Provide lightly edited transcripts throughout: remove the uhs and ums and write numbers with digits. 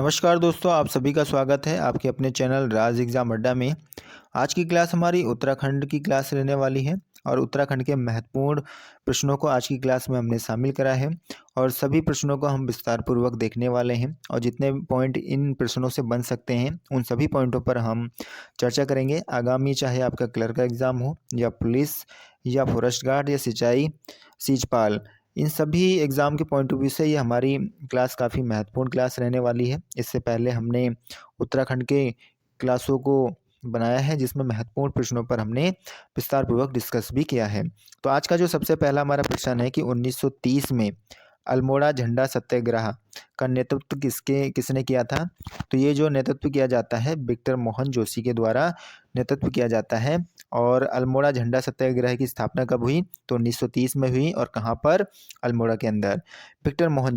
नमस्कार दोस्तों, आप सभी का स्वागत है आपके अपने चैनल राज एग्ज़ाम अड्डा में। आज की क्लास हमारी उत्तराखंड की क्लास रहने वाली है और उत्तराखंड के महत्वपूर्ण प्रश्नों को आज की क्लास में हमने शामिल करा है और सभी प्रश्नों को हम विस्तार पूर्वक देखने वाले हैं और जितने भी पॉइंट इन प्रश्नों से बन सकते हैं उन सभी पॉइंटों पर हम चर्चा करेंगे। आगामी चाहे आपका क्लर्क का एग्ज़ाम हो या पुलिस या फॉरेस्ट गार्ड या सिंचाई सीजपाल, इन सभी एग्ज़ाम के पॉइंट ऑफ व्यू से ये हमारी क्लास काफ़ी महत्वपूर्ण क्लास रहने वाली है। इससे पहले हमने उत्तराखंड के क्लासों को बनाया है जिसमें महत्वपूर्ण प्रश्नों पर हमने विस्तारपूर्वक डिस्कस भी किया है। तो आज का जो सबसे पहला हमारा प्रश्न है कि 1930 में अल्मोड़ा झंडा सत्याग्रह का नेतृत्व किसने किया था? तो ये जो नेतृत्व किया जाता है विक्टर मोहन जोशी के द्वारा नेतृत्व किया जाता है। और अल्मोड़ा झंडा सत्याग्रह की स्थापना कब हुई? तो 1930 में हुई। और कहाँ पर? अल्मोड़ा के अंदर। विक्टर मोहन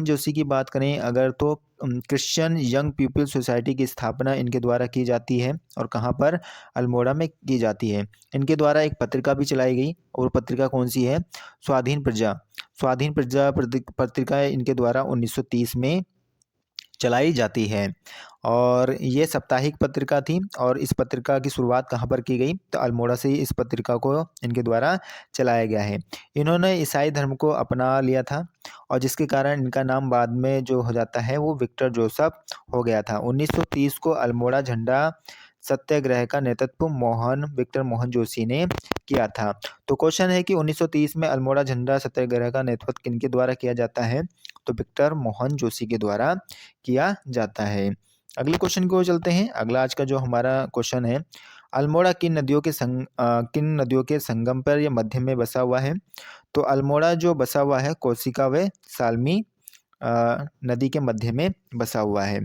जोशी की बात करें अगर तो क्रिश्चियन यंग पीपल सोसाइटी की स्थापना इनके द्वारा की जाती है और कहाँ पर? अल्मोड़ा में की जाती है। इनके द्वारा एक पत्रिका भी चलाई गई और पत्रिका कौन सी है? स्वाधीन प्रजा पत्रिका इनके द्वारा 1930 में चलाई जाती है और ये साप्ताहिक पत्रिका थी। और इस पत्रिका की शुरुआत कहाँ पर की गई? तो अल्मोड़ा से ही इस पत्रिका को इनके द्वारा चलाया गया है। इन्होंने ईसाई धर्म को अपना लिया था और जिसके कारण इनका नाम बाद में जो हो जाता है वो विक्टर जोसेफ हो गया था। 1930 को अल्मोड़ा झंडा सत्याग्रह का नेतृत्व विक्टर मोहन जोशी ने किया था। तो क्वेश्चन है कि 1930 में अल्मोड़ा झंडा सत्याग्रह का नेतृत्व किनके द्वारा किया जाता है? तो विक्टर मोहन जोशी के द्वारा किया जाता है। अगले क्वेश्चन की ओर चलते हैं। अगला आज का जो हमारा क्वेश्चन है, अल्मोड़ा किन नदियों के संगम पर या मध्य में बसा हुआ है? तो अल्मोड़ा जो बसा हुआ है कोसिका व साल्मी नदी के मध्य में बसा हुआ है।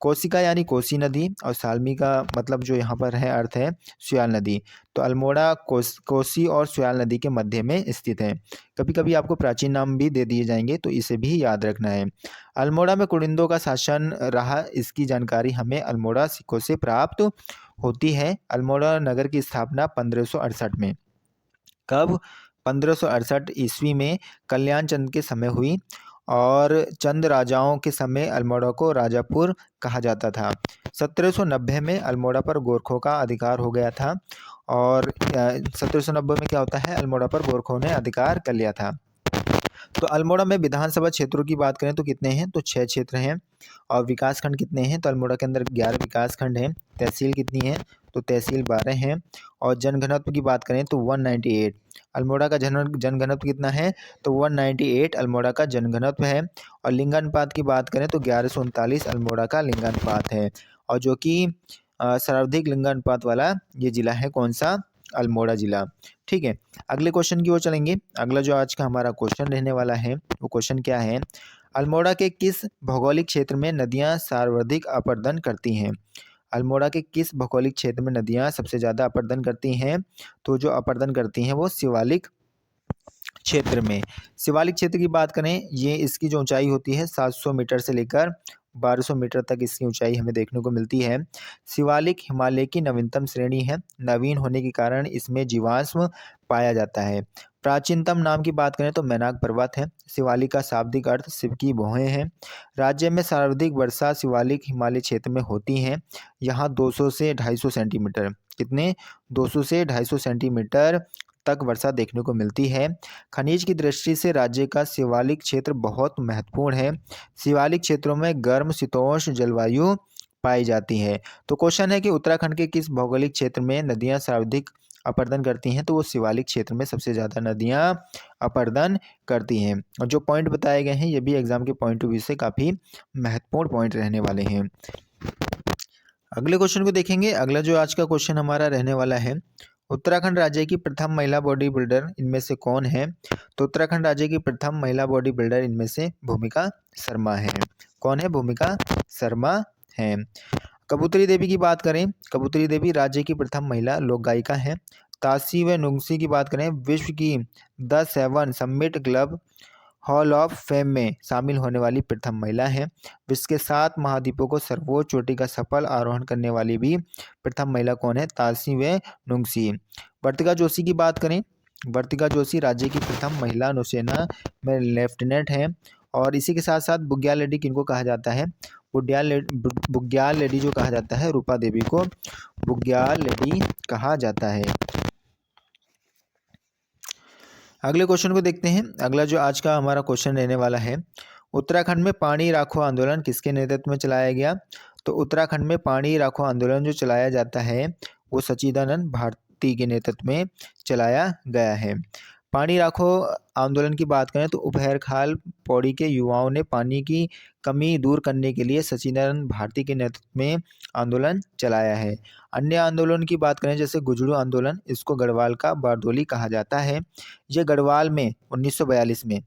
कोसिका यानी कोसी नदी और साल्मी का मतलब जो यहाँ पर है अर्थ है सुयाल नदी। तो अल्मोड़ा कोसी और सुयाल नदी के मध्य में स्थित है। कभी कभी आपको प्राचीन नाम भी दे दिए जाएंगे तो इसे भी याद रखना है। अल्मोड़ा में कुलिंदों का शासन रहा, इसकी जानकारी हमें अल्मोड़ा सिक्कों से प्राप्त होती है। अल्मोड़ा नगर की स्थापना 1568 में। कब? 1568 ईस्वी में कल्याण चंद के समय हुई और चंद राजाओं के समय अल्मोड़ा को राजापुर कहा जाता था। 1790 में अल्मोड़ा पर गोरखों का अधिकार हो गया था और 1790 में क्या होता है? अल्मोड़ा पर गोरखों ने अधिकार कर लिया था। तो अल्मोड़ा में विधानसभा क्षेत्रों की बात करें तो कितने हैं? तो 6 क्षेत्र हैं। और विकास खंड कितने हैं? तो अल्मोड़ा के अंदर 11 विकास खंड हैं। तहसील कितनी है? तो तहसील 12 हैं। और जनघनत्व की बात करें तो 198। अल्मोड़ा का जनघनत्व कितना है? तो 198 अल्मोड़ा का जनघनत्व है। और लिंगानुपात की बात करें तो 1139 अल्मोड़ा का लिंगानुपात है। और जो कि सर्वाधिक लिंगानुपात वाला ये जिला है कौन सा? अल्मोड़ा जिला। ठीक है, अगले क्वेश्चन की ओर चलेंगे। अगला जो आज का हमारा क्वेश्चन रहने वाला है वो क्वेश्चन क्या है? अल्मोड़ा के किस भौगोलिक क्षेत्र में नदियां सर्वाधिक अपर्दन करती हैं? अल्मोड़ा के किस भौगोलिक क्षेत्र में नदियां सबसे ज़्यादा अपर्दन करती हैं? तो जो अपर्दन करती हैं वो शिवालिक क्षेत्र में। शिवालिक क्षेत्र की बात करें, ये इसकी जो ऊंचाई होती है 700 मीटर से लेकर 1200 मीटर तक इसकी ऊंचाई हमें देखने को मिलती है। शिवालिक हिमालय की नवीनतम श्रेणी है। नवीन होने के कारण इसमें जीवाश्म पाया जाता है। प्राचीनतम नाम की बात करें तो मैनाक पर्वत है। शिवालिक का शाब्दिक अर्थ शिव की भौहें हैं। राज्य में सर्वाधिक वर्षा शिवालिक हिमालय क्षेत्र में होती हैं। यहाँ 200 से 250 सेंटीमीटर, कितने? 200 से 250 सेंटीमीटर तक वर्षा देखने को मिलती है। खनिज की दृष्टि से राज्य का शिवालिक क्षेत्र बहुत महत्वपूर्ण है। शिवालिक क्षेत्रों में गर्म शीतोष्ण जलवायु पाई जाती है। तो क्वेश्चन है कि उत्तराखंड के किस भौगोलिक क्षेत्र में नदियां सर्वाधिक अपर्दन करती हैं? तो वो शिवालिक क्षेत्र में सबसे ज़्यादा नदियां अपर्दन करती हैं। और जो पॉइंट बताए गए हैं ये भी एग्जाम के पॉइंट ऑफ व्यू से काफ़ी महत्वपूर्ण पॉइंट रहने वाले हैं। अगले क्वेश्चन को देखेंगे। अगला जो आज का क्वेश्चन हमारा रहने वाला है, उत्तराखंड राज्य की प्रथम महिला बॉडी बिल्डर इनमें से कौन है? तो उत्तराखंड राज्य की प्रथम महिला बॉडी बिल्डर इनमें से भूमिका शर्मा है। कौन है? भूमिका शर्मा है। कबूतरी देवी की बात करें, कबूतरी देवी राज्य की प्रथम महिला लोक गायिका है। तासी व नुंगसी की बात करें, विश्व की the 7 summit club hall of fame में शामिल होने वाली प्रथम महिला है। विश्व के 7 महाद्वीपों को सर्वोच्च चोटी का सफल आरोहण करने वाली भी प्रथम महिला कौन है? तासी वे नुंगसी। वर्तिका जोशी की बात करें, वर्तिका जोशी राज्य की प्रथम महिला नौसेना में लेफ्टिनेंट हैं और इसी के साथ साथ बुग्याल लेडी किनको कहा जाता है? बुग्याल लेडी जो कहा जाता है, रूपा देवी को बुग्याल लेडी कहा जाता है। अगले क्वेश्चन को देखते हैं। अगला जो आज का हमारा क्वेश्चन रहने वाला है, उत्तराखंड में पानी राखो आंदोलन किसके नेतृत्व में चलाया गया? तो उत्तराखंड में पानी राखो आंदोलन जो चलाया जाता है वो सच्चिदानंद भारती के नेतृत्व में चलाया गया है। पानी राखो आंदोलन की बात करें तो उपहरखाल पौड़ी के युवाओं ने पानी की कमी दूर करने के लिए सच्चिदानंद भारती के नेतृत्व में आंदोलन चलाया है। अन्य आंदोलन की बात करें जैसे गुजरू आंदोलन, इसको गढ़वाल का बारदोली कहा जाता है। ये गढ़वाल में 1942 में,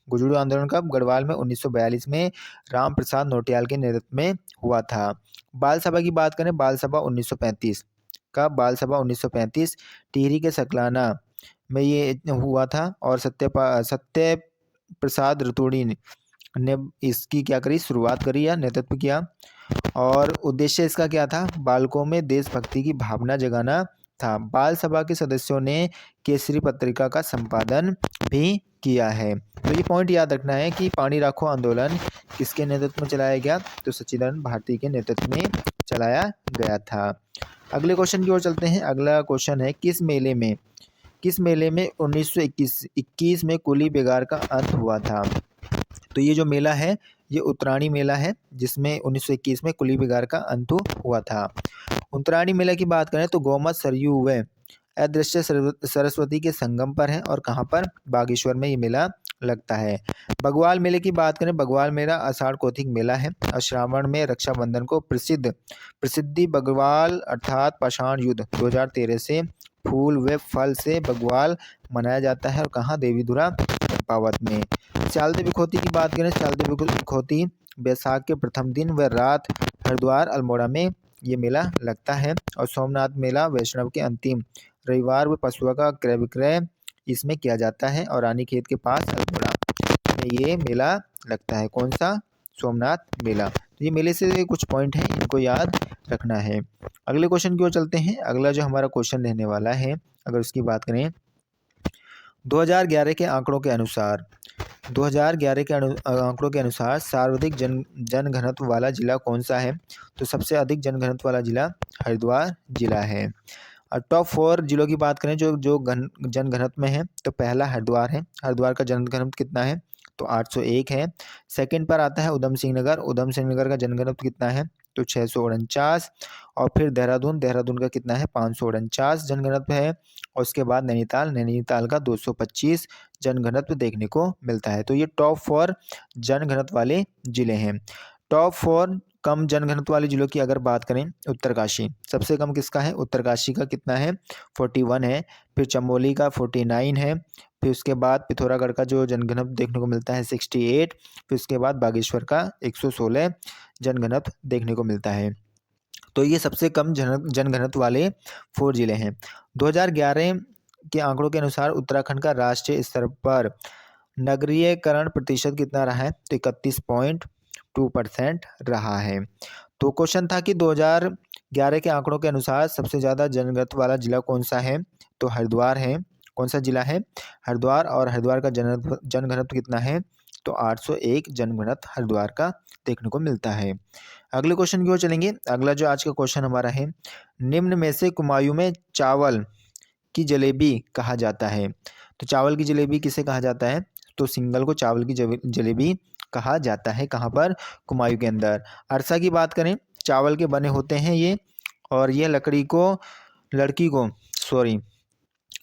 गुजरू आंदोलन का गढ़वाल में 1942 में राम प्रसाद नौटियाल के नेतृत्व में हुआ था। बाल सभा की बात करें, बाल सभा 1935 का, बाल सभा 1935 टिहरी के सकलाना में ये हुआ था और सत्य प्रसाद रतोड़ी ने इसकी क्या करी, शुरुआत करी या नेतृत्व किया। और उद्देश्य इसका क्या था? बालकों में देशभक्ति की भावना जगाना था। बाल सभा के सदस्यों ने केसरी पत्रिका का संपादन भी किया है। तो ये पॉइंट याद रखना है कि पानी राखो आंदोलन किसके नेतृत्व में चलाया गया? तो सच्चिदानंद भारती के नेतृत्व में चलाया गया था। अगले क्वेश्चन की ओर चलते हैं। अगला क्वेश्चन है, किस मेले में 1921 में कुली बेगार का अंत हुआ था? तो ये जो मेला है ये उत्तरायणी मेला है, जिसमें 1921 में कुली बेगार का अंत हुआ था। उत्तरायणी मेला की बात करें तो गोमत सरयू व अदृश्य सरस्वती के संगम पर है और कहाँ पर? बागेश्वर में ये मेला लगता है। बगवाल मेले की बात करें, बगवाल मेला आषाढ़ कौतिक मेला है और श्रावण में रक्षाबंधन को प्रसिद्धि बगवाल अर्थात पाषाण युद्ध 2013 से फूल व फल से बगवाल मनाया जाता है और कहाँ? देवीधुरा चंपावत में। चालते बिखोती की बात करें, चालते बिखोती बैसाख के प्रथम दिन व रात हरिद्वार अल्मोड़ा में ये मेला लगता है और सोमनाथ मेला वैष्णव के अंतिम रविवार व पशुओं का क्रय विक्रय इसमें किया जाता है और रानीखेत के पास अल्मोड़ा में ये मेला लगता है। कौन सा? सोमनाथ मेला। तो ये मेले से कुछ पॉइंट हैं, इनको याद रखना है। अगले क्वेश्चन की ओर चलते हैं। अगला जो हमारा क्वेश्चन रहने वाला है, अगर उसकी बात करें 2011 के आंकड़ों के अनुसार 2011 के आंकड़ों के अनुसार सर्वाधिक जनघनत्व वाला जिला कौन सा है? तो सबसे अधिक जनघनत्व वाला जिला हरिद्वार जिला है। और टॉप 4 जिलों की बात करें जो जनघनत्व में है, तो पहला हरिद्वार है। हरिद्वार का जनघनत्व कितना है? तो 801 है। सेकंड पर आता है उधम सिंह नगर का जनघनत्व कितना है? तो 649। और फिर देहरादून का कितना है? 549 जनघनत्व है। और उसके बाद नैनीताल का 225 जनघनत्व देखने को मिलता है। तो ये टॉप 4 जनघनत्व वाले जिले हैं। टॉप 4 कम जनघनत्व वाले जिलों की अगर बात करें, उत्तरकाशी सबसे कम किसका है? उत्तरकाशी का कितना है? 41 है। फिर चमोली का 49 है। फिर उसके बाद पिथौरागढ़ का जो जनघनत्व देखने को मिलता है 68। फिर उसके बाद बागेश्वर का 116 जनघनत्व देखने को मिलता है। तो ये सबसे कम जनघनत्व वाले 4 जिले हैं। 2011 के आंकड़ों के अनुसार उत्तराखंड का राष्ट्रीय स्तर पर नगरीयकरण प्रतिशत कितना रहा है? तो 31.2% रहा है। तो क्वेश्चन था कि 2011 के आंकड़ों के अनुसार सबसे ज़्यादा जनघनत्व वाला जिला कौन सा है? तो हरिद्वार है। कौन सा जिला है? हरिद्वार। और हरिद्वार का जनघनत्व कितना है? तो 801 जनघनत्व हरिद्वार का देखने को मिलता है। अगले क्वेश्चन की ओर चलेंगे। अगला जो आज का क्वेश्चन हमारा है, निम्न में से कुमायूं में चावल की जलेबी कहा जाता है। तो चावल की जलेबी किसे कहा जाता है? तो सिंगल को चावल की जलेबी कहा जाता है। कहाँ पर? कुमायूं के अंदर। अरसा की बात करें, चावल के बने होते हैं ये, और ये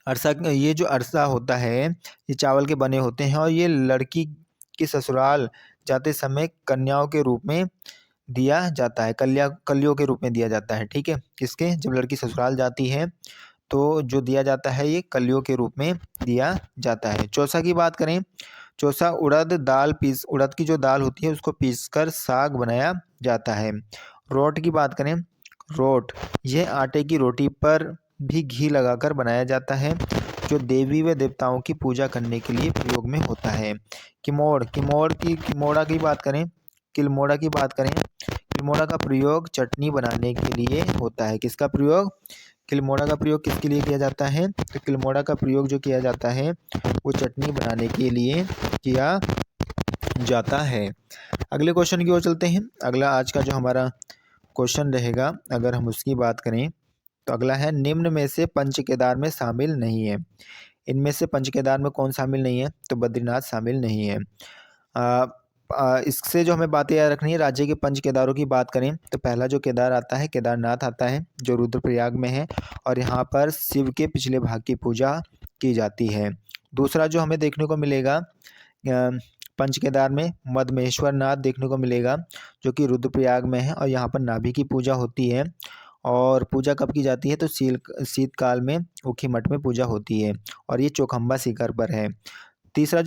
अरसा, ये जो अरसा होता है ये चावल के बने होते हैं और ये लड़की की ससुराल जाते समय कन्याओं के रूप में दिया जाता है, कलियों के रूप में दिया जाता है। ठीक है, किसके? जब लड़की ससुराल जाती है तो जो दिया जाता है ये कलियों के रूप में दिया जाता है। चौसा की बात करें, चौसा उड़द की जो दाल होती है उसको पीसकर साग बनाया जाता है। रोट की बात करें, रोट यह आटे की रोटी पर भी घी लगाकर बनाया जाता है, जो देवी व देवताओं की पूजा करने के लिए प्रयोग में होता है। किल्मोड़ा की बात करें, किल्मोड़ा का प्रयोग चटनी बनाने के लिए होता है। किसका प्रयोग? किल्मोड़ा का प्रयोग किसके लिए किया जाता है? तो किल्मोड़ा का प्रयोग जो किया जाता है वो चटनी बनाने के लिए किया जाता है। अगले क्वेश्चन की ओर चलते हैं। अगला आज का जो हमारा क्वेश्चन रहेगा, अगर हम उसकी बात करें तो अगला है, निम्न में से पंच केदार में शामिल नहीं है। इनमें से पंच केदार में कौन शामिल नहीं है? तो बद्रीनाथ शामिल नहीं है। इससे जो हमें बातें याद रखनी है, राज्य के पंच केदारों की बात करें तो पहला जो केदार आता है केदारनाथ आता है, जो रुद्रप्रयाग में है और यहाँ पर शिव के पिछले भाग की पूजा की जाती है। दूसरा जो हमें देखने को मिलेगा पंच केदार में मद्महेश्वर नाथ देखने को मिलेगा, जो कि रुद्रप्रयाग में है और यहाँ पर नाभि की पूजा होती है। और पूजा कब की जाती है? तो शीतकाल में ऊखी मठ में पूजा होती है और ये चौखंबा शिखर पर है। तीसरा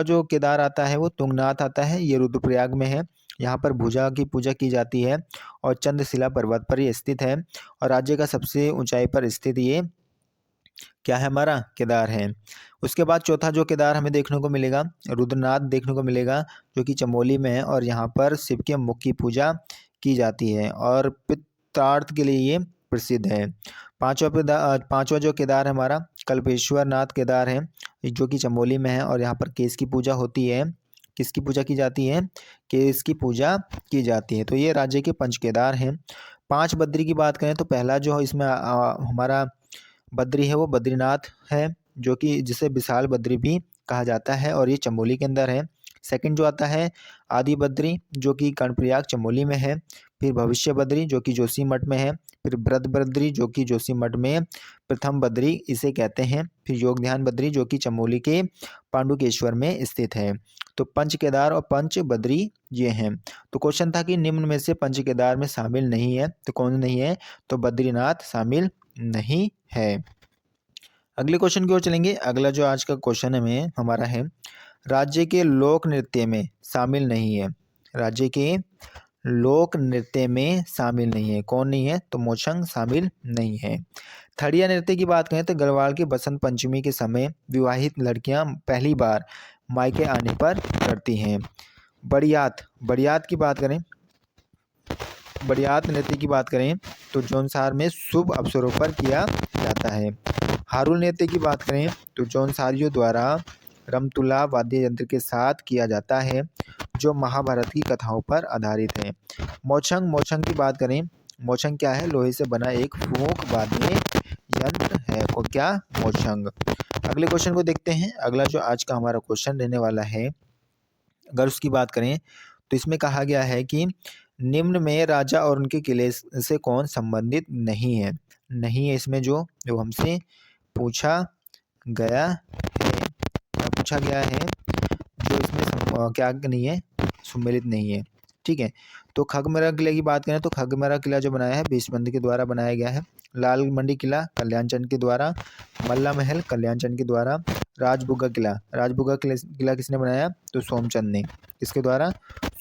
जो केदार आता है वो तुंगनाथ आता है, ये रुद्रप्रयाग में है। यहाँ पर भुजा की पूजा की जाती है और चंद्रशिला पर्वत पर ये स्थित है और राज्य का सबसे ऊंचाई पर स्थित ये क्या है? हमारा केदार है। उसके बाद चौथा जो केदार हमें देखने को मिलेगा रुद्रनाथ देखने को मिलेगा, जो कि चमोली में है और यहाँ पर शिव के मुख की पूजा की जाती है और पित्रार्थ के लिए ये प्रसिद्ध है। पांचवा जो केदार है हमारा कल्पेश्वर नाथ केदार है, जो कि चमोली में है और यहाँ पर केस की पूजा होती है। किसकी पूजा की जाती है? केस की पूजा की जाती है। तो ये राज्य के पंच केदार हैं। 5 बद्री की बात करें तो पहला जो इसमें हमारा बद्री है वो बद्रीनाथ है, जो कि जिसे विशाल बद्री भी कहा जाता है और ये चमोली के अंदर है। सेकंड जो आता है आदि बद्री, जो कि कर्णप्रयाग चमोली में है। फिर भविष्य बद्री, जो कि जोशीमठ में है। फिर ब्रत बद्री, जो कि जोशीमठ में प्रथम बद्री इसे कहते हैं। फिर योग ध्यान बद्री, जो कि चमोली के पांडुकेश्वर में स्थित है। तो पंच केदार और पंच बद्री ये हैं। तो क्वेश्चन था कि निम्न में से पंच केदार में शामिल नहीं है, तो कौन नहीं है? तो बद्रीनाथ शामिल नहीं है। अगले क्वेश्चन की ओर चलेंगे। अगला जो आज का क्वेश्चन है हमारा है, राज्य के लोक नृत्य में शामिल नहीं है। राज्य के लोक नृत्य में शामिल नहीं है। कौन नहीं है? तो मोछंग शामिल नहीं है। थड़िया नृत्य की बात करें तो गढ़वाल की बसंत पंचमी के समय विवाहित लड़कियां पहली बार मायके आने पर करती हैं। बड़ियात की बात करें, बड़ियात नृत्य की बात करें तो जौनसार में शुभ अवसरों पर किया जाता है। हारुल नृत्य की बात करें तो जौनसारियों द्वारा रमतुला वाद्य यंत्र के साथ किया जाता है, जो महाभारत की कथाओं पर आधारित है। मोछंग की बात करें, मोछंग क्या है? लोहे से बना एक फूंक वाद्य यंत्र है। और क्या? मोछंग। अगले क्वेश्चन को देखते हैं। अगला जो आज का हमारा क्वेश्चन रहने वाला है, अगर उसकी बात करें तो इसमें कहा गया है कि निम्न में राजा और उनके किले से कौन संबंधित नहीं है। नहीं है इसमें जो हमसे पूछा गया है, जो इसमें क्या नहीं है? सम्मिलित नहीं है। ठीक है। तो खगमरा किले की बात करें तो खगमरा किला जो बनाया है भीष्मचंद्र के द्वारा बनाया गया है। लाल मंडी किला कल्याणचंद के द्वारा। मल्ला महल कल्याणचंद के द्वारा। राजबुग्गा किला किसने बनाया? तो सोमचंद ने। किसके द्वारा?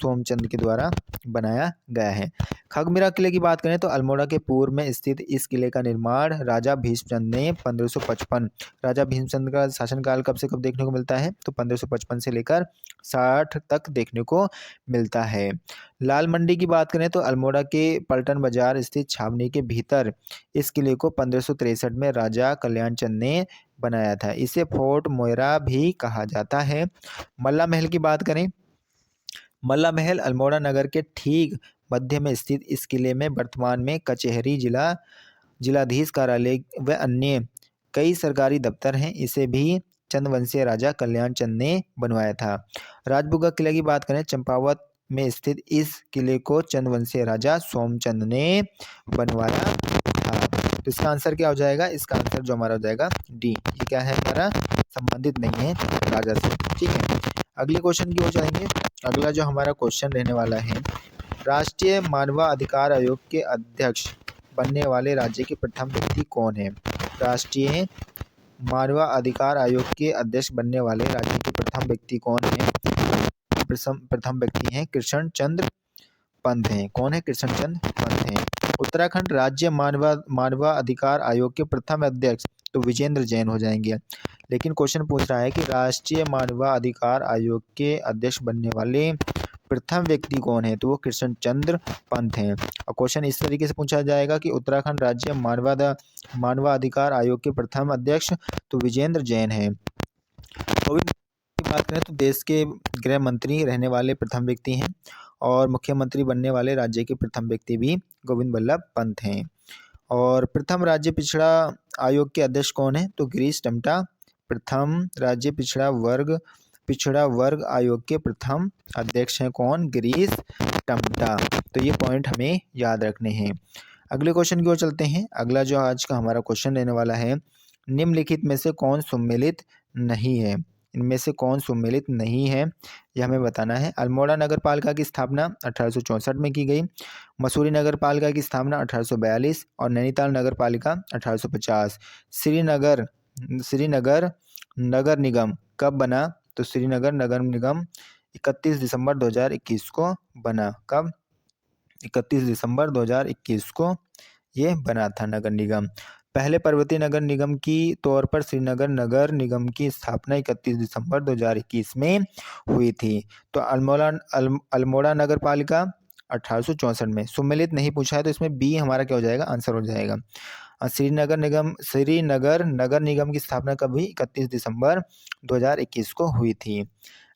सोमचंद के द्वारा बनाया गया है। खगमिरा किले की बात करें तो अल्मोड़ा के पूर्व में स्थित इस किले का निर्माण राजा भीष्मचंद ने 1555, राजा भीष्मचंद का शासनकाल कब से कब देखने को मिलता है? तो 1555 से लेकर 60 तक देखने को मिलता है। लाल मंडी की बात करें तो अल्मोड़ा के पलटन बाजार स्थित छावनी के भीतर इस किले को 1563 में राजा कल्याणचंद ने बनाया था। इसे फोर्ट मोयरा भी कहा जाता है। मल्ला महल की बात करें, मल्ला महल अल्मोड़ा नगर के ठीक मध्य में स्थित इस किले में वर्तमान में कचहरी, जिलाधीश कार्यालय व अन्य कई सरकारी दफ्तर हैं। इसे भी चंद्रवंशीय राजा कल्याणचंद ने बनवाया था। राजबुग्गा किले की बात करें, चंपावत में स्थित इस किले को चंद्रवंशीय राजा सोमचंद ने बनवाया था। तो इसका आंसर क्या हो जाएगा? इसका आंसर जो हमारा हो जाएगा डी। ये क्या है? हमारा संबंधित नहीं है राजा से। ठीक है। अगले क्वेश्चन की ओर जाएंगे। अगला जो हमारा क्वेश्चन रहने वाला है, राष्ट्रीय मानवाधिकार आयोग के अध्यक्ष बनने वाले राज्य के प्रथम व्यक्ति कौन है? राष्ट्रीय मानवाधिकार आयोग के अध्यक्ष बनने वाले राज्य के प्रथम व्यक्ति कौन है? प्रथम व्यक्ति हैं कृष्ण चंद्र पंत हैं। कौन है? कृष्ण चंद्र पंत हैं। उत्तराखंड राज्य मानवाधिकार आयोग के प्रथम अध्यक्ष तो विजेंद्र जैन हो जाएंगे। लेकिन क्वेश्चन पूछ रहा है कि राष्ट्रीय मानवाधिकार आयोग के अध्यक्ष बनने वाले प्रथम व्यक्ति कौन है? तो वो कृष्ण चंद्र पंत हैं। और क्वेश्चन इस तरीके से पूछा जाएगा कि उत्तराखंड राज्य मानवाधिकार आयोग के प्रथम अध्यक्ष तो विजेंद्र जैन हैं। बात करें तो देश के गृह मंत्री रहने वाले प्रथम व्यक्ति हैं और मुख्यमंत्री बनने वाले राज्य के प्रथम व्यक्ति भी गोविंद वल्लभ पंत हैं। और प्रथम राज्य पिछड़ा आयोग के अध्यक्ष कौन है? तो गिरीश टमटा प्रथम राज्य पिछड़ा वर्ग आयोग के प्रथम अध्यक्ष हैं कौन? गिरीश टमटा। तो ये पॉइंट हमें याद रखने हैं। अगले क्वेश्चन की ओर चलते हैं। अगला जो आज का हमारा क्वेश्चन रहने वाला है, निम्नलिखित में से कौन सम्मिलित नहीं है? इनमें से कौन सम्मिलित नहीं है यह हमें बताना है। अल्मोड़ा नगर पालिका की स्थापना 1864 में की गई, मसूरी नगर पालिका की स्थापना 1842 और नैनीताल नगर पालिका 1850। श्रीनगर नगर निगम कब बना? तो श्रीनगर नगर निगम 31 दिसंबर 2021 को बना। कब? 31 दिसंबर 2021 को ये बना था नगर निगम। पहले पर्वतीय नगर निगम की तौर पर श्रीनगर नगर निगम की स्थापना 31 दिसंबर 2021 में हुई थी। तो अल्मोड़ा नगर पालिका 1864 में। सम्मिलित नहीं पूछा है तो इसमें बी हमारा क्या हो जाएगा? आंसर हो जाएगा। श्रीनगर नगर निगम की स्थापना कब हुई? 31 दिसंबर 2021 को हुई थी।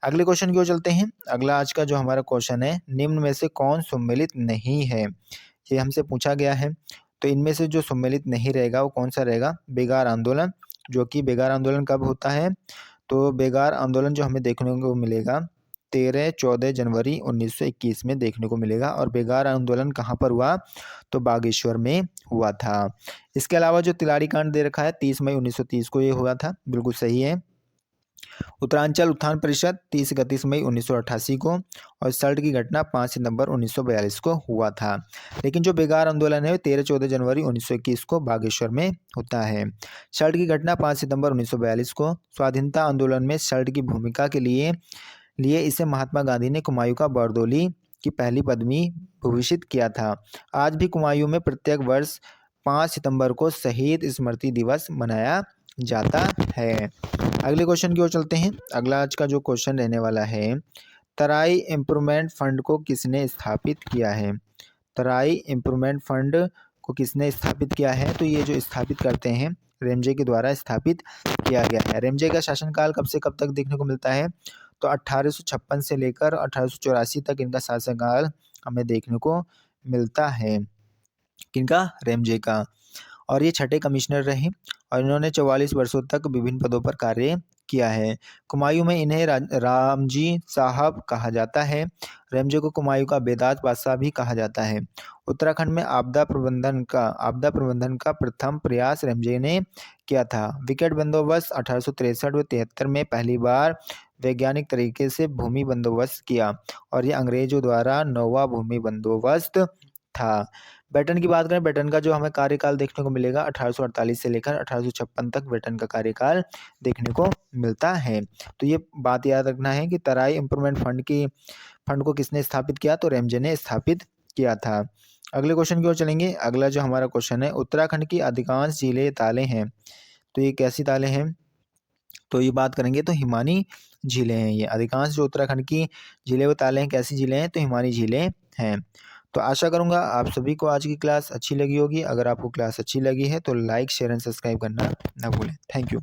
अगले क्वेश्चन की ओर चलते हैं। अगला आज का जो हमारा क्वेश्चन है, निम्न में से कौन सम्मिलित नहीं है? ये हमसे पूछा गया है। तो इनमें से जो सम्मिलित नहीं रहेगा वो कौन सा रहेगा? बेगार आंदोलन। जो कि बेगार आंदोलन कब होता है? तो बेगार आंदोलन जो हमें देखने को मिलेगा 13-14 जनवरी 1921 में देखने को मिलेगा। और बेगार आंदोलन कहाँ पर हुआ? तो बागेश्वर में हुआ था। इसके अलावा जो तिलारी कांड दे रखा है 30 मई 1930 को ये हुआ था, बिल्कुल सही है। उत्तरांचल उत्थान परिषद 30-31 मई 1988 को, और सल्ट की घटना 5 सितंबर 1942 को हुआ था। लेकिन जो बेगार आंदोलन है 13-14 जनवरी 1921 को बागेश्वर में होता है। सल्ट की घटना 5 सितंबर 1942 को। स्वाधीनता आंदोलन में सल्ट की भूमिका के लिए इसे महात्मा गांधी ने कुमायूं का बारदोली की पहली पदवी भूषित किया था। आज भी कुमायूं में प्रत्येक वर्ष 5 सितंबर को शहीद स्मृति दिवस मनाया जाता है। अगले क्वेश्चन की ओर चलते हैं। अगला आज का जो क्वेश्चन रहने वाला है, तराई इम्प्रूवमेंट फंड को किसने स्थापित किया है? तराई इम्प्रूवमेंट फंड को किसने स्थापित किया है? तो ये जो स्थापित करते हैं रेमजे के द्वारा स्थापित किया गया है। रेमजे का शासनकाल कब से कब तक देखने को मिलता है? तो 1856 से लेकर 1884 तक इनका शासनकाल हमें देखने को मिलता है। किनका? रेमजे का। और ये छठे कमिश्नर रहे और इन्होंने 44 वर्षों तक विभिन्न पदों पर कार्य किया है। कुमायूं में इन्हें रामजी साहब कहा जाता है। रेमजे को कुमायूं का बेदात बादशाह भी कहा जाता है। उत्तराखंड में आपदा प्रबंधन का प्रथम प्रयास रेमजे ने किया था। विकेट बंदोबस्त 1863 व 73 में पहली बार वैज्ञानिक तरीके से भूमि बंदोबस्त किया और ये अंग्रेजों द्वारा 9वां भूमि बंदोबस्त था। बेटन की बात करें, बेटन का जो हमें कार्यकाल देखने को मिलेगा 1848 से लेकर 1856 तक बेटन का कार्यकाल देखने को मिलता है। तो ये बात याद रखना है कि तराई इम्प्रूवमेंट फंड को किसने स्थापित किया? तो रेमजे ने स्थापित किया था। अगले क्वेश्चन की ओर चलेंगे। अगला जो हमारा क्वेश्चन है, उत्तराखंड की अधिकांश झीलें ताले हैं। तो ये कैसी ताले हैं? तो ये बात करेंगे तो हिमानी झीलें हैं। ये अधिकांश जो उत्तराखंड की झीलें व ताले हैं, कैसी झीलें हैं? तो हिमानी झीलें हैं। तो आशा करूंगा आप सभी को आज की क्लास अच्छी लगी होगी। अगर आपको क्लास अच्छी लगी है तो लाइक शेयर एंड सब्सक्राइब करना ना भूलें। Thank you.